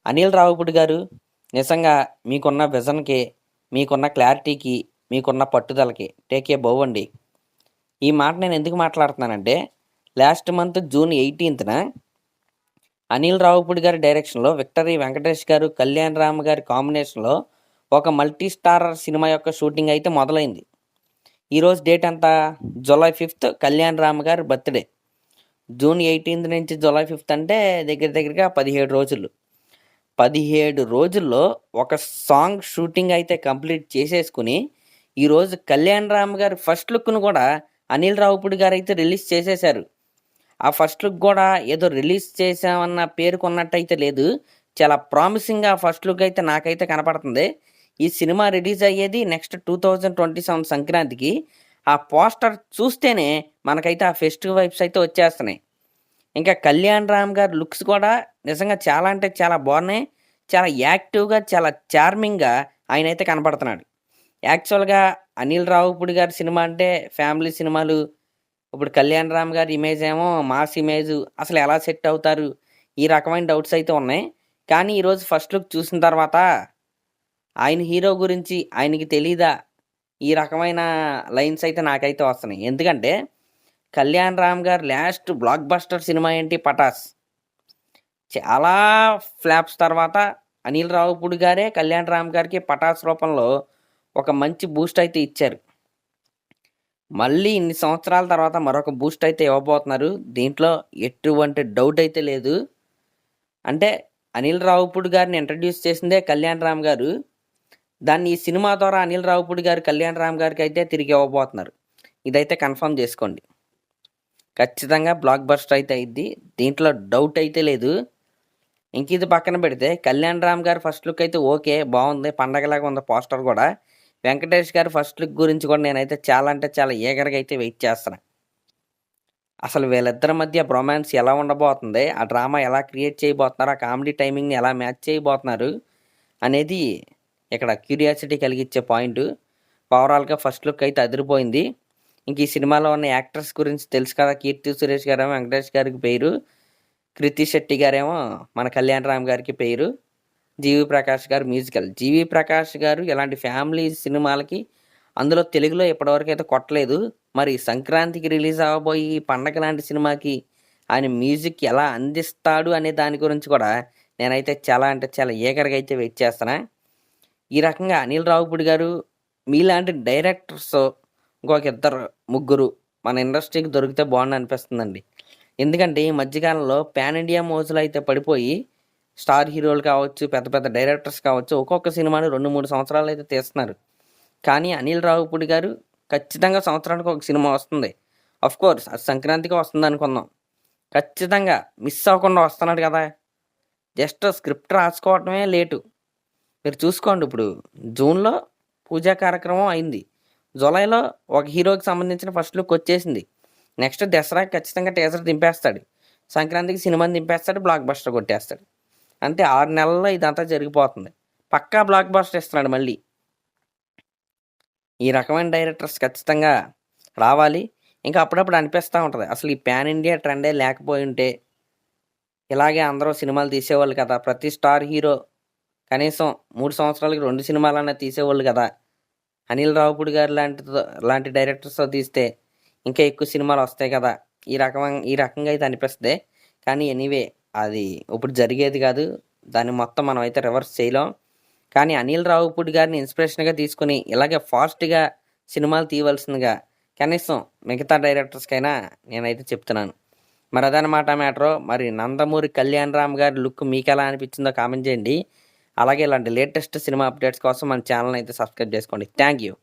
అనిల్ రావిపూడి గారు నిజంగా మీకున్న విజన్‌కి, మీకున్న క్లారిటీకి, మీకున్న పట్టుదలకి టేక్ ఏ బౌ అండి. ఈ మాట నేను ఎందుకు మాట్లాడుతున్నానంటే, లాస్ట్ మంత్ జూన్ 18న అనిల్ రావిపూడి గారి డైరెక్షన్‌లో 'విక్టరీ వెంకటేష్' గారు, 'కళ్యాణ్ రామ్' గారి కాంబినేషన్‌లో ఒక మల్టీ స్టారర్ సినిమా యొక్క షూటింగ్ అయితే మొదలైంది. ఈరోజు డేట్ ఎంత? జూలై 5 కళ్యాణ్ రామ్ గారి బర్త్‌డే. జూన్ 18 నుంచి జూలై 5 అంటే దగ్గర దగ్గరగా 17 రోజులు. 17 రోజుల్లో ఒక సాంగ్ షూటింగ్ అయితే కంప్లీట్ చేసేసుకొని, ఈరోజు 'కళ్యాణ్ రామ్' గారి ఫస్ట్ లుక్‌ను కూడా అనిల్ రావిపూడి గారైతే రిలీజ్ చేసేశారు. ఆ ఫస్ట్ లుక్ గూడా ఏదో రిలీజ్ చేశామన్న పేరుకున్నట్టయితే లేదు. చాలా ప్రామిసింగ్‌గా ఆ ఫస్ట్ లుక్ అయితే నాకైతే కనపడుతుంది. ఈ సినిమా రిలీజ్ అయ్యేది నెక్స్ట్ 2027 సంక్రాంతికి. ఆ పోస్టర్ చూస్తేనే మనకైతే ఆ ఫెస్టివ్ వైబ్స్ అయితే వచ్చేస్తున్నాయి. ఇంకా 'కళ్యాణ్ రామ్' గారి లుక్స్ కూడా నిజంగా చాలా అంటే చాలా బాగున్నాయి. చాలా యాక్టివ్‌గా, చాలా చార్మింగ్‌గా ఆయనైతే కనపడుతున్నాడు. యాక్చువల్‌గా అనిల్ రావిపూడి గారి సినిమా అంటే ఫ్యామిలీ సినిమాలు. ఇప్పుడు 'కళ్యాణ్ రామ్' గారి ఇమేజ్ ఏమో మాస్ ఇమేజు. అసలు ఎలా సెట్ అవుతారు? ఈ రకమైన డౌట్స్ అయితే ఉన్నాయి. కానీ ఈరోజు ఫస్ట్ లుక్ చూసిన తర్వాత ఆయన హీరో గురించి ఆయనకి తెలీదా? ఈ రకమైన లైన్స్ అయితే నాకైతే వస్తున్నాయి. ఎందుకంటే 'కళ్యాణ్ రామ్' గారి లాస్ట్ బ్లాక్ బస్టర్ సినిమా ఏంటి 'పటాస్'. చాలా ఫ్లాప్స్ తర్వాత అనిల్ రావిపూడి గారే 'కళ్యాణ్ రామ్' గారికి 'పటాస్' రూపంలో ఒక మంచి బూస్ట్ అయితే ఇచ్చారు. మళ్ళీ ఇన్ని సంవత్సరాల తర్వాత మరొక బూస్ట్ అయితే ఇవ్వబోతున్నారు. దీంట్లో ఎటువంటి డౌట్ అయితే లేదు. అంటే అనిల్ రావిపూడి గారిని ఇంట్రడ్యూస్ చేసిందే 'కళ్యాణ్ రామ్' గారు. దాన్ని ఈ సినిమా ద్వారా అనిల్ రావిపూడి గారు 'కళ్యాణ్ రామ్' గారికి అయితే తిరిగి ఇవ్వబోతున్నారు. ఇదైతే కన్ఫర్మ్ చేసుకోండి. ఖచ్చితంగా బ్లాక్ బస్టర్ అయితే అయిద్ది. దీంట్లో డౌట్ అయితే లేదు. ఇంక ఇది పక్కన పెడితే 'కళ్యాణ్ రామ్' గారి ఫస్ట్ లుక్ అయితే ఓకే. బావుంది. పండగలాగా ఉంది పోస్టర్ గూడా. వెంకటేష్ గారి ఫస్ట్ లుక్ గురించి కూడా నేనైతే చాలా అంటే చాలా ఈగర్‌గా అయితే వెయిట్ చేస్తున్నా. అసలు వీళ్ళిద్దరి మధ్య బ్రొమాన్స్ ఎలా ఉండబోతుంది? ఆ డ్రామా ఎలా క్రియేట్ చేయబోతున్నారు? ఆ కామెడీ టైమింగ్‌ని ఎలా మ్యాచ్ చేయబోతున్నారు? అనేది ఇక్కడ క్యూరియాసిటీ కలిగించే పాయింటు. ఓవరాల్‌గా ఫస్ట్ లుక్ అయితే అదిరిపోయింది. ఇంక ఈ సినిమాలో ఉన్న యాక్టర్స్ గురించి తెలుసు కదా! 'కీర్తి సురేష్' గారేమో వెంకటేష్ గారికి పెయిరు. 'కృతి శెట్టి' గారేమో మన 'కళ్యాణ్ రామ్' గారికి పెయిరు. 'జీవి ప్రకాష్' గారు మ్యూజికల్. 'జీవి ప్రకాష్' గారు ఇలాంటి ఫ్యామిలీ సినిమాలకి అందులో తెలుగులో ఇప్పటివరకైతే కొట్టలేదు. మరి సంక్రాంతికి రిలీజ్ అవ్వబోయే ఈ పండగ లాంటి సినిమాకి ఆయన మ్యూజిక్ ఎలా అందిస్తాడు అనే దాని గురించి కూడా నేనైతే చాలా అంటే చాలా ఈగర్‌గా అయితే వెయిట్ చేస్తున్నా. ఈ రకంగా అనిల్ రావిపూడి గారు మీలాంటి డైరెక్టర్స్ ఇంకొక ఇద్దరు, ముగ్గురు మన ఇండస్ట్రీకి దొరికితే బావుండనిపిస్తుందండి. ఎందుకంటే ఈ మధ్య కాలంలో పాన్ ఇండియా మోజులో అయితే పడిపోయి స్టార్ హీరోలు కావచ్చు, పెద్ద పెద్ద డైరెక్టర్స్ కావచ్చు, ఒక్కొక్క సినిమాని 2, 3 సంవత్సరాలైతే తీస్తున్నారు. కానీ అనిల్ రావిపూడి గారు ఖచ్చితంగా సంవత్సరానికి ఒక సినిమా వస్తుంది. ఆఫ్‌కోర్స్ అది సంక్రాంతికి వస్తుందనుకుందాం. ఖచ్చితంగా మిస్ అవ్వకుండా వస్తున్నాడు కదా! జస్ట్ స్క్రిప్ట్ రాసుకోవటమే లేటు. మీరు చూసుకోండి ఇప్పుడు జూన్‌లో పూజా కార్యక్రమం అయింది. జూలైలో ఒక హీరోకి సంబంధించిన ఫస్ట్ లుక్ వచ్చేసింది. నెక్స్ట్ దసరాకి ఖచ్చితంగా టీజర్ దింపేస్తాడు. సంక్రాంతికి సినిమాని దింపేస్తాడు. Block buster కొట్టేస్తాడు. అంతే 6 నెలల్లో ఇదంతా జరిగిపోతుంది. పక్కా బ్లాక్ బస్టర్ ఇస్తున్నాడు మళ్ళీ. ఈ రకమైన డైరెక్టర్స్ ఖచ్చితంగా రావాలి. ఇంకా అప్పుడప్పుడు అనిపిస్తా ఉంటది. అసలు ఈ పాన్ ఇండియా ట్రెండే లేకపోయుంటే ఇలాగే అందరూ సినిమాలు తీసేవాళ్ళు కదా! ప్రతి స్టార్ హీరో కనీసం 3 సంవత్సరాలకి 2 సినిమాలన్నా తీసేవాళ్ళు కదా! అనిల్ రావిపూడి గారు లాంటి డైరెక్టర్స్‌తో తీస్తే ఇంకా ఎక్కువ సినిమాలొస్తాయి కదా! ఈ రకంగా అయితే అనిపిస్తది. కానీ ఎనీవే అది ఇప్పుడు జరిగేది కాదు. దాన్ని మొత్తం మనం అయితే రివర్స్ చేయలేం. కానీ అనిల్ రావిపూడి గారిని ఇన్స్పిరేషన్‌గా తీసుకొని ఇలాగే ఫాస్ట్‌గా సినిమాలు తీయవలసిందిగా కనీసం మిగతా డైరెక్టర్స్‌కైనా నేనైతే చెప్తున్నాను. మరి అదనమాట మ్యాటరు. మరి 'నందమూరి కళ్యాణ్ రామ్' గారి లుక్ మీకెలా అనిపించిందో కామెంట్ చేయండి. అలాగే ఇలాంటి లేటెస్ట్ సినిమా అప్డేట్స్ కోసం మన ఛానెల్‌ని అయితే సబ్స్క్రైబ్ చేసుకోండి. Thank you.